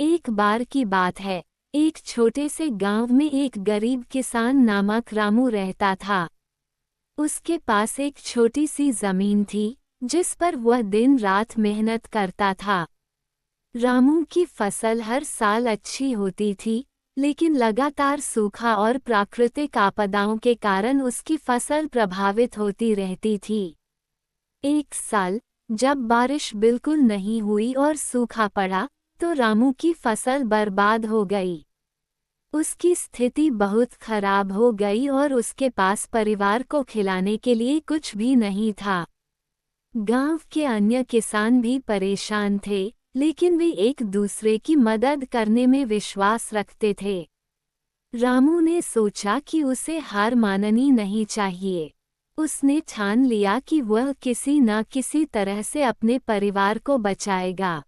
एक बार की बात है। एक छोटे से गांव में एक गरीब किसान नामक रामू रहता था। उसके पास एक छोटी सी जमीन थी, जिस पर वह दिन रात मेहनत करता था। रामू की फसल हर साल अच्छी होती थी, लेकिन लगातार सूखा और प्राकृतिक आपदाओं के कारण उसकी फसल प्रभावित होती रहती थी। एक साल, जब बारिश बिल्कुल नहीं हुई और सूखा पड़ा, तो रामू की फसल बर्बाद हो गई। उसकी स्थिति बहुत खराब हो गई और उसके पास परिवार को खिलाने के लिए कुछ भी नहीं था। गांव के अन्य किसान भी परेशान थे, लेकिन वे एक दूसरे की मदद करने में विश्वास रखते थे। रामू ने सोचा कि उसे हार माननी नहीं चाहिए। उसने ठान लिया कि वह किसी न किसी तरह से अपने परिवार को बचाएगा।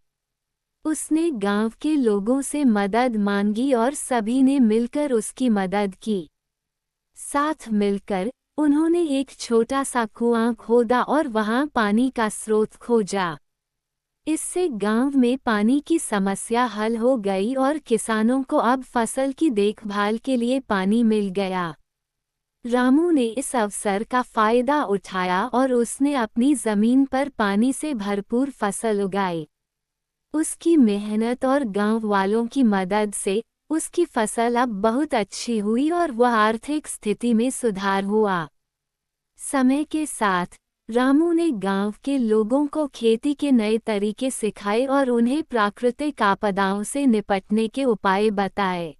उसने गांव के लोगों से मदद मांगी और सभी ने मिलकर उसकी मदद की। साथ मिलकर उन्होंने एक छोटा सा कुआं खोदा और वहां पानी का स्रोत खोजा। इससे गांव में पानी की समस्या हल हो गई और किसानों को अब फसल की देखभाल के लिए पानी मिल गया। रामू ने इस अवसर का फायदा उठाया और उसने अपनी जमीन पर पानी से भरपूर फसल उगाई। उसकी मेहनत और गांव वालों की मदद से उसकी फसल अब बहुत अच्छी हुई और वह आर्थिक स्थिति में सुधार हुआ। समय के साथ रामू ने गांव के लोगों को खेती के नए तरीके सिखाए और उन्हें प्राकृतिक आपदाओं से निपटने के उपाय बताए।